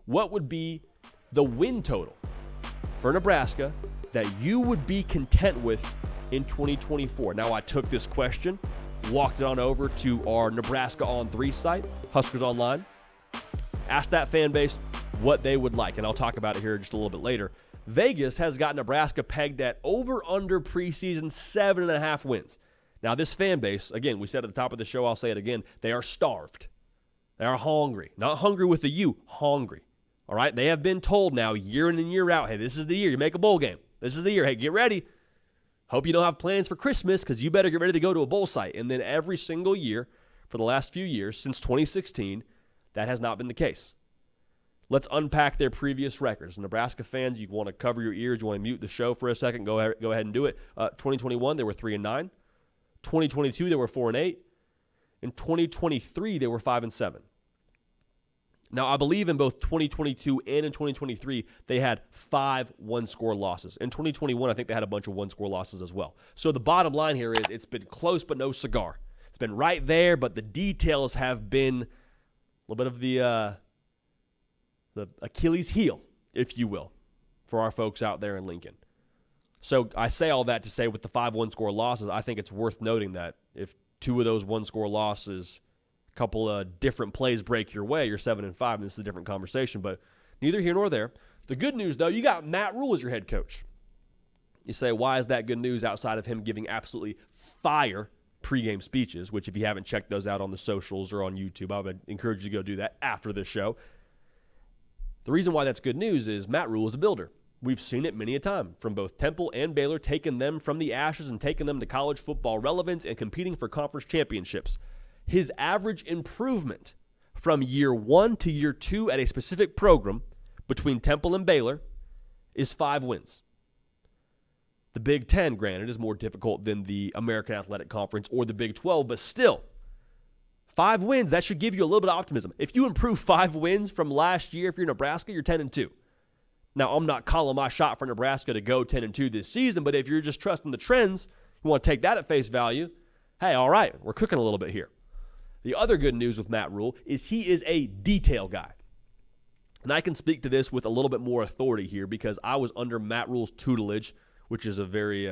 what would be the win total for Nebraska that you would be content with in 2024? Now, I took this question, walked it on over to our Nebraska On 3 site, Huskers Online, asked that fan base what they would like, and I'll talk about it here just a little bit later. Vegas has got Nebraska pegged at over-under preseason 7.5 wins. Now, this fan base, again, we said at the top of the show, I'll say it again, they are starved. They are hungry. Not hungry with a U, hungry. All right? They have been told now year in and year out, hey, this is the year you make a bowl game. This is the year. Hey, get ready. Hope you don't have plans for Christmas because you better get ready to go to a bowl site. And then every single year for the last few years, since 2016, that has not been the case. Let's unpack their previous records. Nebraska fans, you want to cover your ears, you want to mute the show for a second, go ahead and do it. 2021, they were 3-9. 2022, they were 4-8. In 2023, they were 5-7. Now, I believe in both 2022 and in 2023, they had 5 one-score losses. In 2021, I think they had a bunch of one-score losses as well. So the bottom line here is it's been close but no cigar. It's been right there, but the details have been a little bit of the Achilles heel, if you will, for our folks out there in Lincoln. So I say all that to say with the 5 one-score losses, I think it's worth noting that if 2 of those one-score losses, a couple of different plays break your way, you're 7-5, and this is a different conversation, but neither here nor there. The good news, though, you got Matt Rhule as your head coach. You say, why is that good news outside of him giving absolutely fire pregame speeches, which if you haven't checked those out on the socials or on YouTube, I would encourage you to go do that after this show. The reason why that's good news is Matt Rhule is a builder. We've seen it many a time from both Temple and Baylor, taking them from the ashes and taking them to college football relevance and competing for conference championships. His average improvement from year 1 to year 2 at a specific program between Temple and Baylor is 5 wins. The Big Ten, granted, is more difficult than the American Athletic Conference or the Big 12, but still, 5 wins, that should give you a little bit of optimism. If you improve 5 wins from last year, if you're Nebraska, you're 10-2. Now, I'm not calling my shot for Nebraska to go 10-2 this season, but if you're just trusting the trends, you want to take that at face value, hey, all right, we're cooking a little bit here. The other good news with Matt Rhule is he is a detail guy. And I can speak to this with a little bit more authority here because I was under Matt Rhule's tutelage, which is a very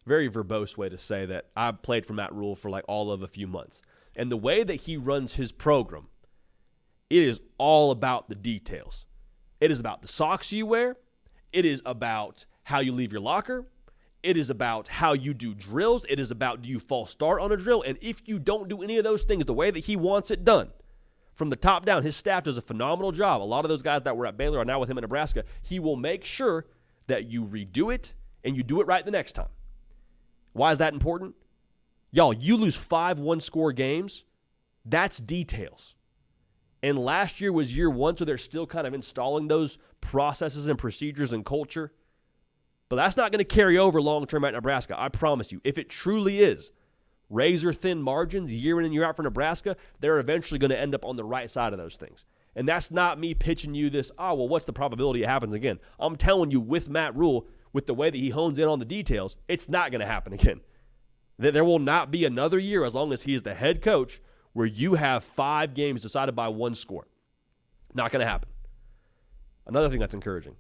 verbose way to say that. I played for Matt Rhule for like all of a few months. And the way that he runs his program, it is all about the details. It is about the socks you wear. It is about how you leave your locker. It is about how you do drills. It is about, do you false start on a drill? And if you don't do any of those things the way that he wants it done, from the top down, his staff does a phenomenal job. A lot of those guys that were at Baylor are now with him in Nebraska. He will make sure that you redo it and you do it right the next time. Why is that important? Y'all, you lose 5 one-score games, that's details. And last year was year 1, so they're still kind of installing those processes and procedures and culture. But that's not going to carry over long-term at Nebraska, I promise you. If it truly is razor-thin margins year in and year out for Nebraska, they're eventually going to end up on the right side of those things. And that's not me pitching you this, what's the probability it happens again? I'm telling you, with Matt Rhule, with the way that he hones in on the details, it's not going to happen again. There will not be another year, as long as he is the head coach, where you have 5 games decided by 1 score. Not going to happen. Another thing that's encouraging,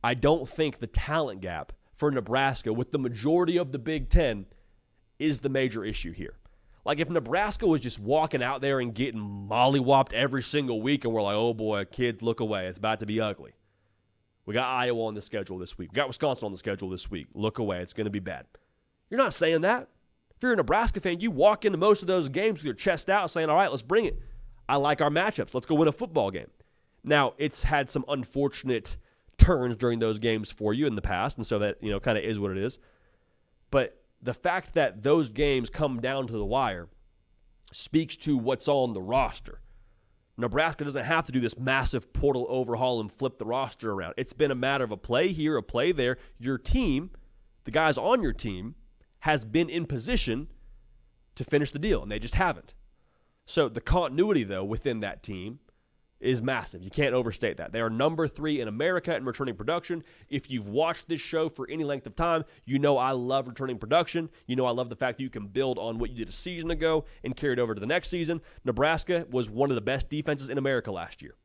I don't think the talent gap for Nebraska with the majority of the Big Ten is the major issue here. Like if Nebraska was just walking out there and getting mollywopped every single week and we're like, oh boy, kids, look away, it's about to be ugly. We got Iowa on the schedule this week. We got Wisconsin on the schedule this week. Look away, it's going to be bad. You're not saying that. If you're a Nebraska fan, you walk into most of those games with your chest out saying, all right, let's bring it. I like our matchups. Let's go win a football game. Now, it's had some unfortunate turns during those games for you in the past, and so that, kind of is what it is. But the fact that those games come down to the wire speaks to what's on the roster. Nebraska doesn't have to do this massive portal overhaul and flip the roster around. It's been a matter of a play here, a play there. Your team, the guys on your team, has been in position to finish the deal, and they just haven't. So the continuity, though, within that team is massive. You can't overstate that. They are number 3 in America in returning production. If you've watched this show for any length of time, you know I love returning production. You know I love the fact that you can build on what you did a season ago and carry it over to the next season. Nebraska was one of the best defenses in America last year.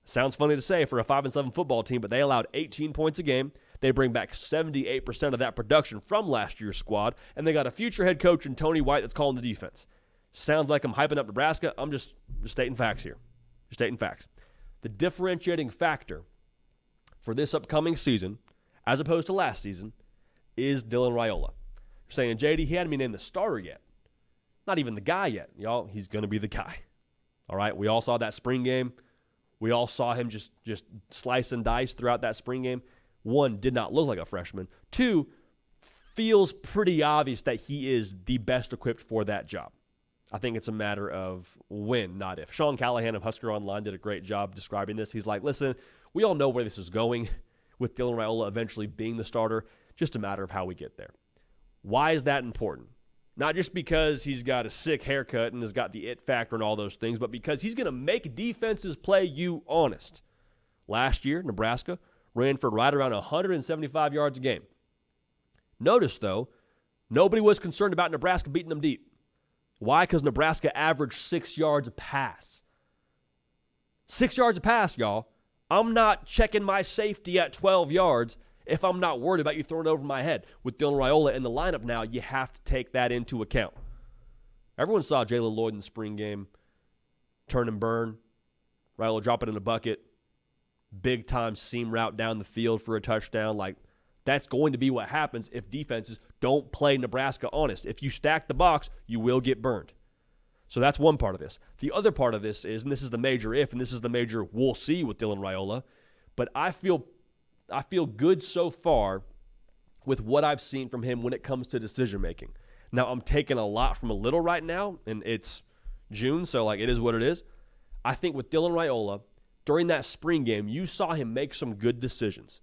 Sounds funny to say for a 5-7 football team, but they allowed 18 points a game. They bring back 78% of that production from last year's squad, and they got a future head coach in Tony White that's calling the defense. Sounds like I'm hyping up Nebraska. I'm just stating facts here. Just stating facts. The differentiating factor for this upcoming season, as opposed to last season, is Dylan Raiola. You're saying, JD, he hadn't been named the starter yet. Not even the guy yet. Y'all, he's going to be the guy. All right, we all saw that spring game. We all saw him just slice and dice throughout that spring game. One, did not look like a freshman. Two, feels pretty obvious that he is the best equipped for that job. I think it's a matter of when, not if. Sean Callahan of Husker Online did a great job describing this. He's like, listen, we all know where this is going with Dylan Raiola eventually being the starter. Just a matter of how we get there. Why is that important? Not just because he's got a sick haircut and has got the it factor and all those things, but because he's going to make defenses play you honest. Last year, Nebraska ran for right around 175 yards a game. Notice, though, nobody was concerned about Nebraska beating them deep. Why? Because Nebraska averaged 6 yards a pass. 6 yards a pass, y'all. I'm not checking my safety at 12 yards if I'm not worried about you throwing it over my head. With Dylan Raiola in the lineup now, you have to take that into account. Everyone saw Jalen Lloyd in the spring game turn and burn. Raiola drop it in a bucket. Big-time seam route down the field for a touchdown. Like, that's going to be what happens if defenses don't play Nebraska honest. If you stack the box, you will get burned. So that's one part of this. The other part of this is, and this is the major if, and this is the major we'll see with Dylan Raiola, but I feel good so far with what I've seen from him when it comes to decision-making. Now, I'm taking a lot from a little right now, and it's June, so like it is what it is. I think with Dylan Raiola, during that spring game, you saw him make some good decisions.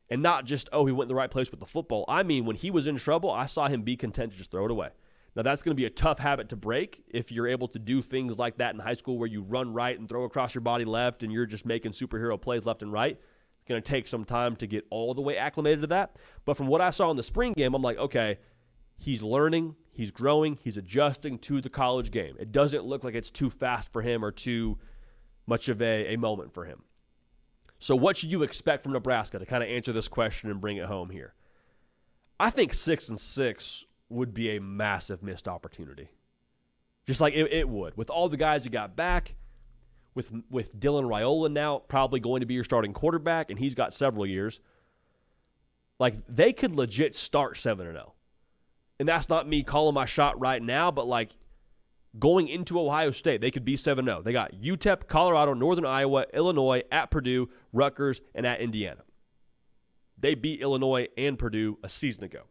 And not just, he went in the right place with the football. I mean, when he was in trouble, I saw him be content to just throw it away. Now, that's going to be a tough habit to break if you're able to do things like that in high school where you run right and throw across your body left and you're just making superhero plays left and right. It's going to take some time to get all the way acclimated to that. But from what I saw in the spring game, I'm like, okay, he's learning, he's growing, he's adjusting to the college game. It doesn't look like it's too fast for him or too much of a moment for him. So what should you expect from Nebraska to kind of answer this question and bring it home here? I think 6-6 would be a massive missed opportunity. Just like it would. With all the guys you got back, with Dylan Raiola now probably going to be your starting quarterback, and he's got several years, like they could legit start 7-0. And that's not me calling my shot right now, but like going into Ohio State, they could be 7-0. They got UTEP, Colorado, Northern Iowa, Illinois, at Purdue, Rutgers, and at Indiana. They beat Illinois and Purdue a season ago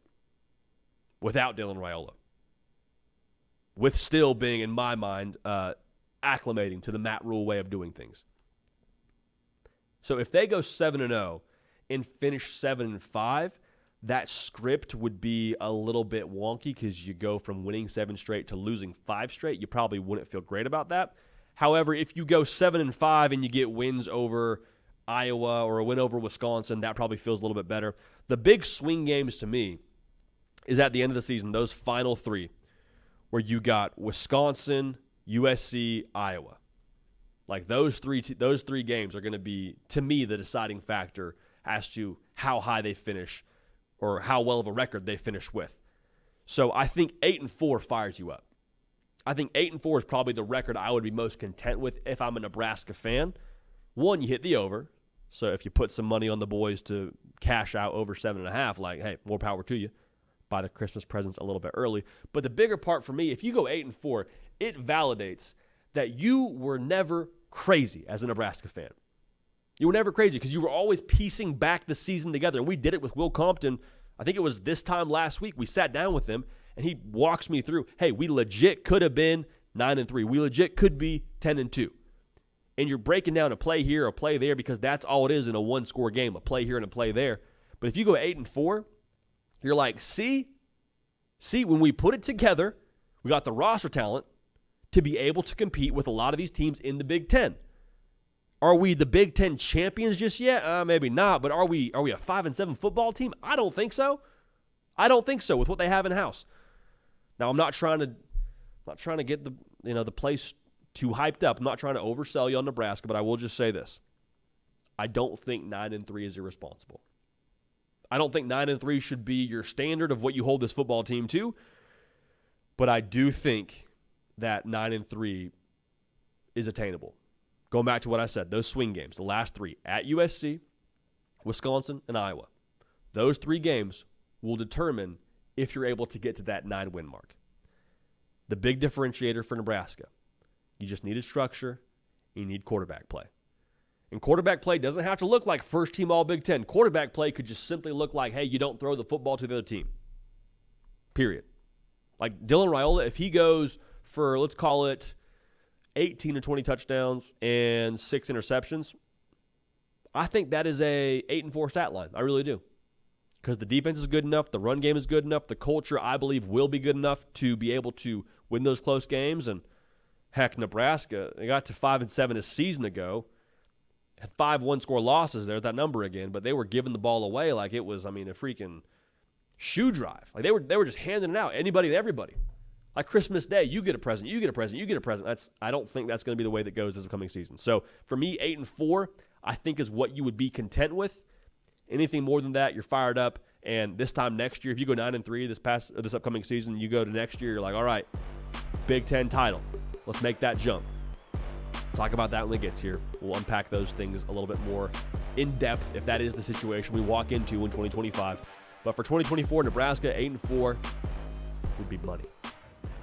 without Dylan Raiola. With still being, in my mind, acclimating to the Matt Rhule way of doing things. So if they go 7-0 and finish 7-5, that script would be a little bit wonky because you go from winning 7 straight to losing 5 straight. You probably wouldn't feel great about that. However, if you go 7-5 and you get wins over Iowa or a win over Wisconsin, that probably feels a little bit better. The big swing games to me is at the end of the season, those final 3, where you got Wisconsin, USC, Iowa. Like those three games are going to be, to me, the deciding factor as to how high they finish or how well of a record they finish with. So I think 8-4 fires you up. I think 8-4 is probably the record I would be most content with if I'm a Nebraska fan. One, you hit the over. So if you put some money on the boys to cash out over 7.5, like, hey, more power to you. Buy the Christmas presents a little bit early. But the bigger part for me, if you go 8-4, it validates that you were never crazy as a Nebraska fan. You were never crazy because you were always piecing back the season together. And we did it with Will Compton. I think it was this time last week. We sat down with him, and he walks me through, hey, we legit could have been 9-3. We legit could be 10-2. And you're breaking down a play here, a play there, because that's all it is in a one-score game, a play here and a play there. But if you go 8-4, you're like, see, when we put it together, we got the roster talent to be able to compete with a lot of these teams in the Big Ten. Are we the Big Ten champions just yet? Maybe not, but are we a 5-7 football team? I don't think so. I don't think so with what they have in house. Now I'm not trying to get the place too hyped up. I'm not trying to oversell you on Nebraska, but I will just say this. I don't think 9-3 is irresponsible. I don't think 9-3 should be your standard of what you hold this football team to, but I do think that 9-3 is attainable. Going back to what I said, those swing games, the last three, at USC, Wisconsin, and Iowa, those 3 games will determine if you're able to get to that 9-win mark. The big differentiator for Nebraska, you just needed structure, you need quarterback play. And quarterback play doesn't have to look like first-team All-Big Ten. Quarterback play could just simply look like, hey, you don't throw the football to the other team. Period. Like Dylan Raiola, if he goes for, let's call it, 18 or 20 touchdowns and 6 interceptions, I think that is a 8-4 stat line. I really do. Because the defense is good enough, the run game is good enough, the culture, I believe, will be good enough to be able to win those close games. And heck, Nebraska, they got to 5-7 a season ago, had 5 one-score losses. There's that number again, but they were giving the ball away like it was, a freaking shoe drive. Like they were just handing it out, anybody to everybody. Like Christmas Day, you get a present, you get a present, you get a present. I don't think that's going to be the way that goes this coming season. So for me, 8-4, I think is what you would be content with. Anything more than that, you're fired up. And this time next year, if you go 9-3 this upcoming season, you go to next year, you're like, all right, Big Ten title. Let's make that jump. Talk about that when it gets here. We'll unpack those things a little bit more in depth if that is the situation we walk into in 2025. But for 2024, Nebraska 8-4 would be money.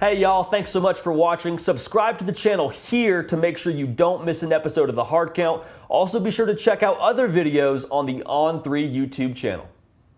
Hey y'all, thanks so much for watching. Subscribe to the channel here to make sure you don't miss an episode of The Hard Count. Also be sure to check out other videos on the On3 YouTube channel.